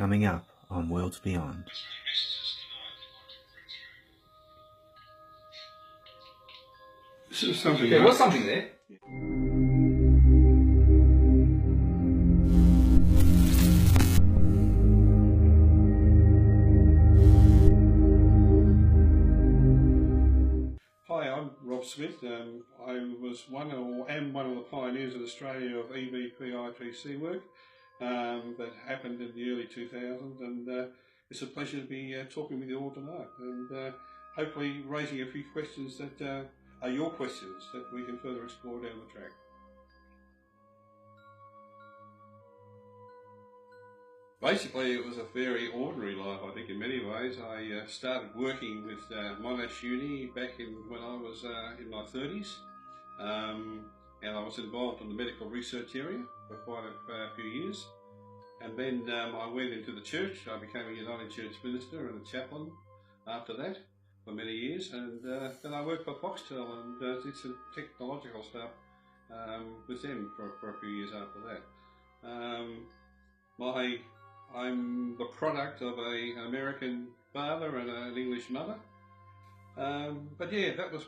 Coming up on Worlds Beyond. There was something there. Hi, I'm Rob Smith. I was am one of the pioneers in Australia of EVP IPC work that happened in the early 2000s, and it's a pleasure to be talking with you all tonight, and hopefully raising a few questions that are your questions that we can further explore down the track. Basically, it was a very ordinary life, I think, in many ways. I started working with Monash Uni back when I was in my 30s, and I was involved in the medical research area for quite a few years. And then I went into the church. I became a United Church minister and a chaplain after that for many years. And then I worked for Foxtel and did some technological stuff with them for a few years after that. I'm the product of an American father and an English mother. But yeah, I was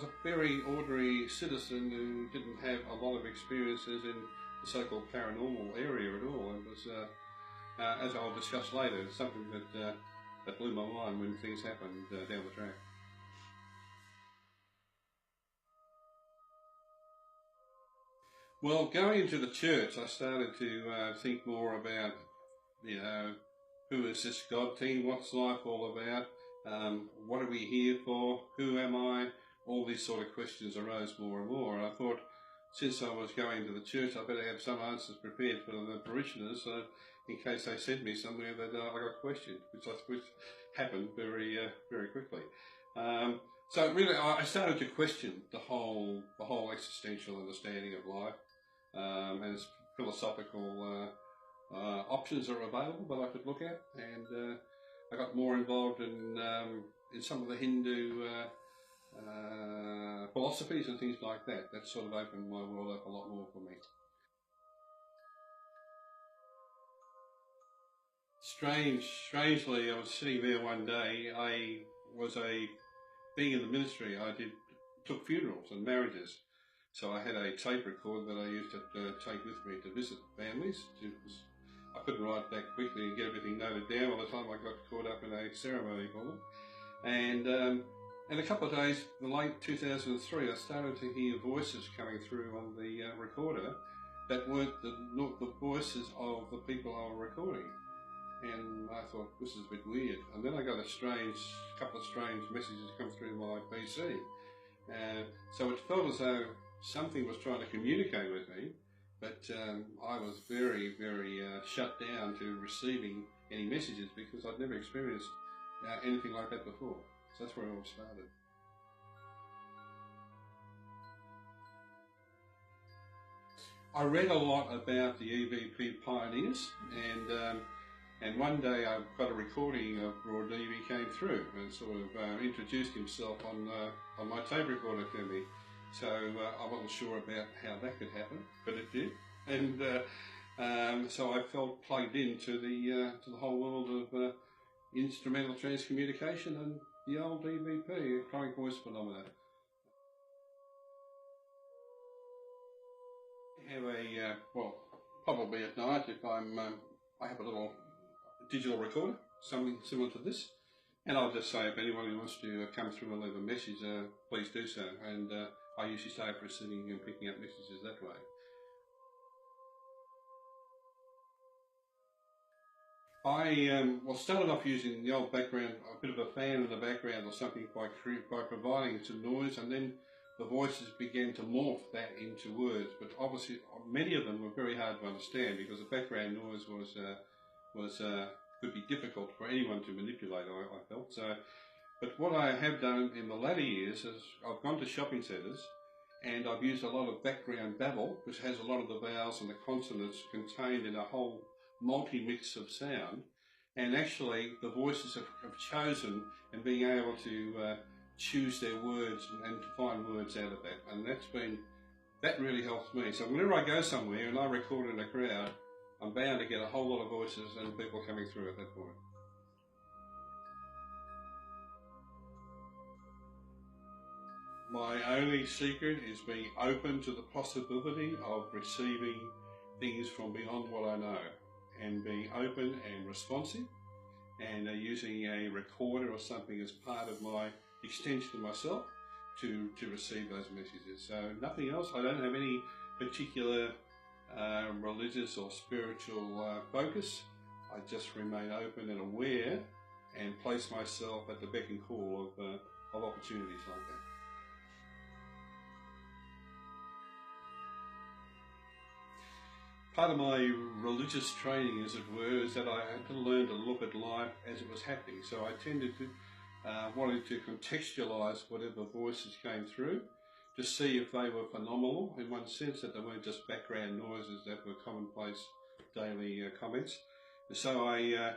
a very ordinary citizen who didn't have a lot of experiences in the so-called paranormal area at all. It was, as I'll discuss later, something that blew my mind when things happened down the track. Well, going into the church, I started to think more about, who is this God team? What's life all about? What are we here for? Who am I? All these sort of questions arose more and more. And I thought, since I was going to the church, I better have some answers prepared for the parishioners, so in case they sent me somewhere that I got questioned, which happened very quickly. So really, I started to question the whole existential understanding of life, and its philosophical options are available that I could look at, and I got more involved in some of the Hindu philosophies and things like that. That sort of opened my world up a lot more for me. Strangely, I was sitting there one day. Being in the ministry, I took funerals and marriages. So I had a tape recorder that I used to take with me to visit families. I couldn't write that quickly and get everything noted down by the time I got caught up in a ceremony for them. And a couple of days, in late 2003, I started to hear voices coming through on the recorder that weren't the voices of the people I was recording. And I thought, this is a bit weird. And then I got a couple of strange messages come through my PC. So it felt as though something was trying to communicate with me, but I was very shut down to receiving any messages because I'd never experienced anything like that before. So that's where it all started. I read a lot about the EVP Pioneers, and one day I got a recording of Raw DV came through and sort of introduced himself on my tape recorder to me. So I wasn't sure about how that could happen, but it did, and so I felt plugged into the whole world of instrumental transcommunication and the old EVP, electronic voice phenomena. I have probably at night if I have a little digital recorder, something similar to this, and I'll just say if anyone who wants to come through and leave a message, please do so, and I usually start receiving and picking up messages that way. I started off using the old background, a bit of a fan in the background or something by providing some noise, and then the voices began to morph that into words. But obviously, many of them were very hard to understand because the background noise could be difficult for anyone to manipulate. I felt so. But what I have done in the latter years is I've gone to shopping centres and I've used a lot of background babble, which has a lot of the vowels and the consonants contained in a whole multi-mix of sound, and actually the voices have chosen and being able to choose their words and to find words out of that, and that really helps me. So whenever I go somewhere and I record in a crowd, I'm bound to get a whole lot of voices and people coming through at that point. My only secret is being open to the possibility of receiving things from beyond what I know, and being open and responsive, and using a recorder or something as part of my extension of myself to receive those messages. So nothing else. I don't have any particular religious or spiritual focus. I just remain open and aware and place myself at the beck and call of opportunities like that. Part of my religious training, as it were, is that I had to learn to look at life as it was happening. So I tended to wanted to contextualise whatever voices came through to see if they were phenomenal in one sense, that they weren't just background noises that were commonplace daily comments. And so I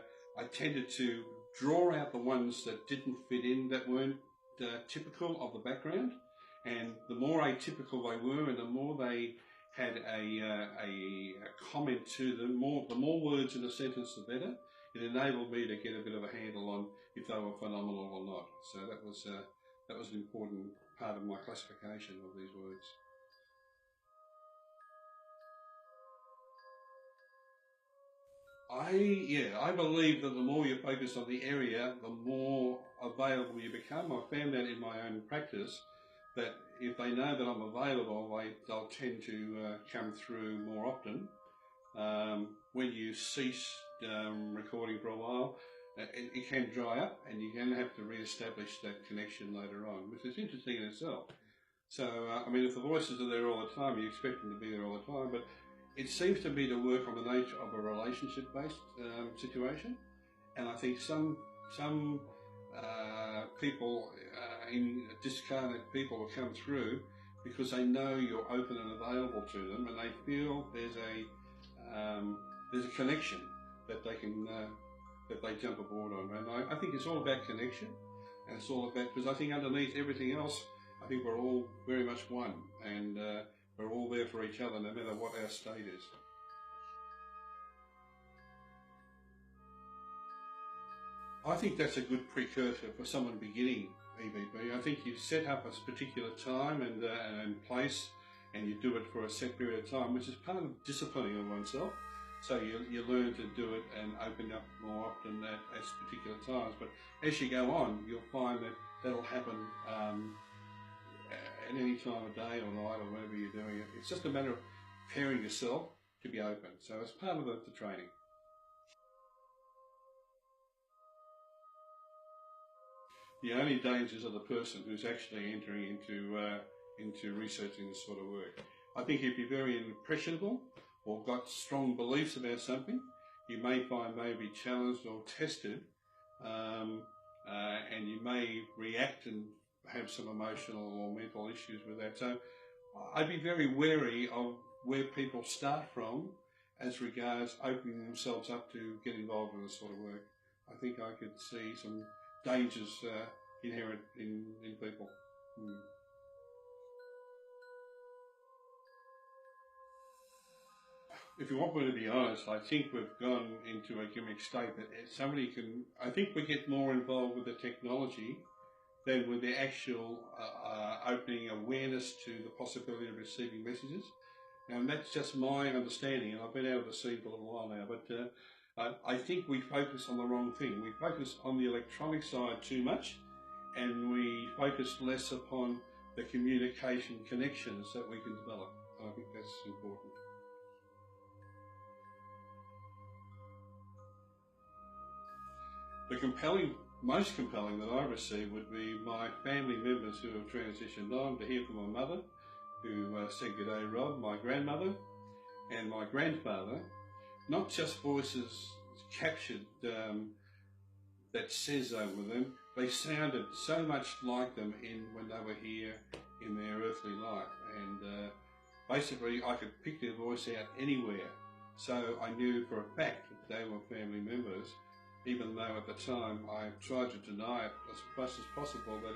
tended to draw out the ones that didn't fit in, that weren't typical of the background. And the more atypical they were, and the more they had a comment to them, the more words in a sentence, the better. It enabled me to get a bit of a handle on if they were phenomenal or not. So that was an important part of my classification of these words. I believe that the more you focus on the area, the more available you become. I found that in my own practice, that if they know that I'm available, they'll tend to come through more often. When you cease recording for a while, it can dry up, and you can have to re-establish that connection later on, which is interesting in itself. So, I mean, if the voices are there all the time, you expect them to be there all the time, but it seems to me to work on the nature of a relationship-based situation, and I think some people, discarnate people, will come through because they know you're open and available to them, and they feel there's a connection that they can that they jump aboard on. And I think it's all about connection, and it's all about, because I think underneath everything else, I think we're all very much one, and we're all there for each other no matter what our state is. I think that's a good precursor for someone beginning EVP. I think you set up a particular time and place, and you do it for a set period of time, which is part of disciplining of oneself. So you learn to do it and open up more often at particular times. But as you go on, you'll find that that'll happen at any time of day or night or whenever you're doing it. It's just a matter of preparing yourself to be open. So it's part of the training. The only dangers are the person who's actually entering into researching this sort of work. I think if you're very impressionable or got strong beliefs about something, you may find maybe challenged or tested, and you may react and have some emotional or mental issues with that. So I'd be very wary of where people start from as regards opening themselves up to get involved in this sort of work. I think I could see some dangers inherent in people. If you want me to be honest, I think we've gone into a gimmick state that somebody can, I think we get more involved with the technology than with the actual opening awareness to the possibility of receiving messages. And that's just my understanding, and I've been out of the scene for a little while now, but I think we focus on the wrong thing. We focus on the electronic side too much, and we focus less upon the communication connections that we can develop. I think that's important. The most compelling that I received would be my family members who have transitioned on, to hear from my mother, who said "Good day, Rob," my grandmother, and my grandfather. Not just voices captured that says over them, they sounded so much like them when they were here in their earthly life. And basically I could pick their voice out anywhere. So I knew for a fact that they were family members, even though at the time I tried to deny it as much as possible that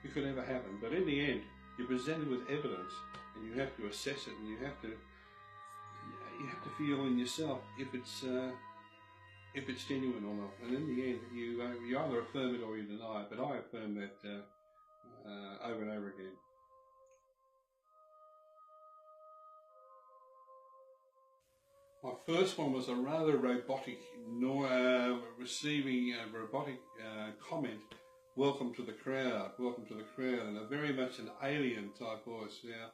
it could ever happen. But in the end, you're presented with evidence, and you have to assess it, and you have to feel in yourself if it's genuine or not. And in the end, you either affirm it or you deny it. But I affirm that over and over again. My first one was a rather robotic, receiving a robotic comment. Welcome to the crowd, and a very much an alien type voice. Now,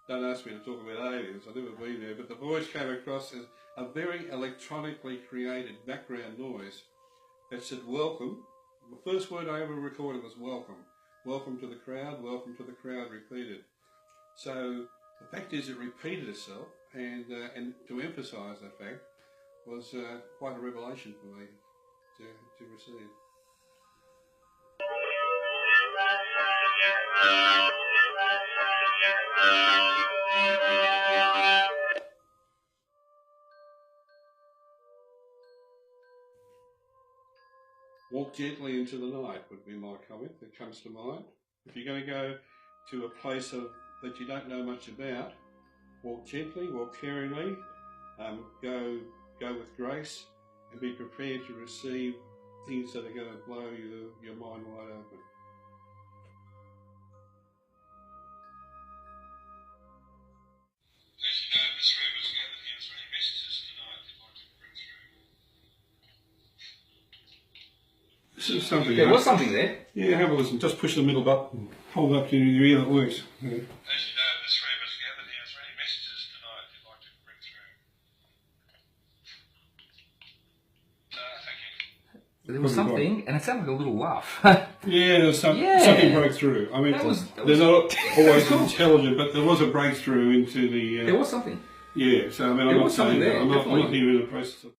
don't ask me to talk about aliens, I've never been there, but the voice came across as a very electronically created background noise that said welcome. The first word I ever recorded was welcome. Welcome to the crowd, repeated. So the fact is it repeated itself, and to emphasise that fact was quite a revelation for me to receive. Walk gently into the night would be my comment that comes to mind. If you're going to go to a place that you don't know much about, walk gently, walk caringly, go with grace, and be prepared to receive things that are going to blow your mind wide open. As you know, this room is gathered here. Is there any messages tonight you'd like to bring through? This is something. There was something there. Yeah, have a listen. Just push the middle button. Hold up to your ear that works. Yeah. As you know, this room is gathered here. Is there any messages tonight you'd like to bring through? Thank you. There was something, and it sounded like a little laugh. Yeah, there was something broke through. I mean, they're not always intelligent, but there was a breakthrough into the... there was something. Yeah, so I mean, I'm not saying that. I'm not here in the process of...